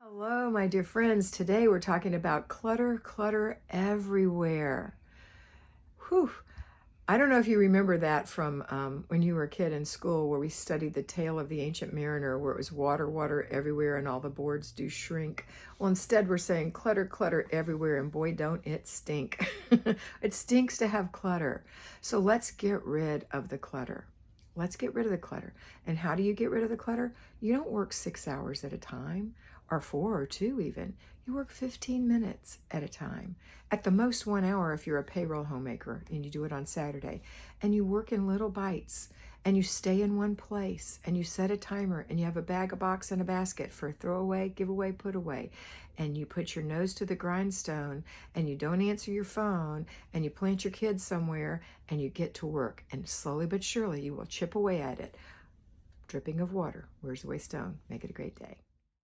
Hello, my dear friends. Today we're talking about clutter everywhere. Whew. I don't know if you remember that from when you were a kid in school where we studied the tale of the ancient mariner where it was water everywhere and all the boards do shrink. Well, instead we're saying clutter everywhere, and boy, don't it stink. It stinks to have clutter. So let's get rid of the clutter. Let's get rid of the clutter. And how do you get rid of the clutter? You don't work 6 hours at a time, or 4 or 2 even. You work 15 minutes at a time. At the most 1 hour if you're a payroll homemaker and you do it on Saturday. And you work in little bites and you stay in one place and you set a timer and you have a bag, a box, and a basket for throw away, give away, put away. And you put your nose to the grindstone and you don't answer your phone and you plant your kids somewhere and you get to work. And slowly but surely you will chip away at it. Dripping of water wears away stone. Make it a great day.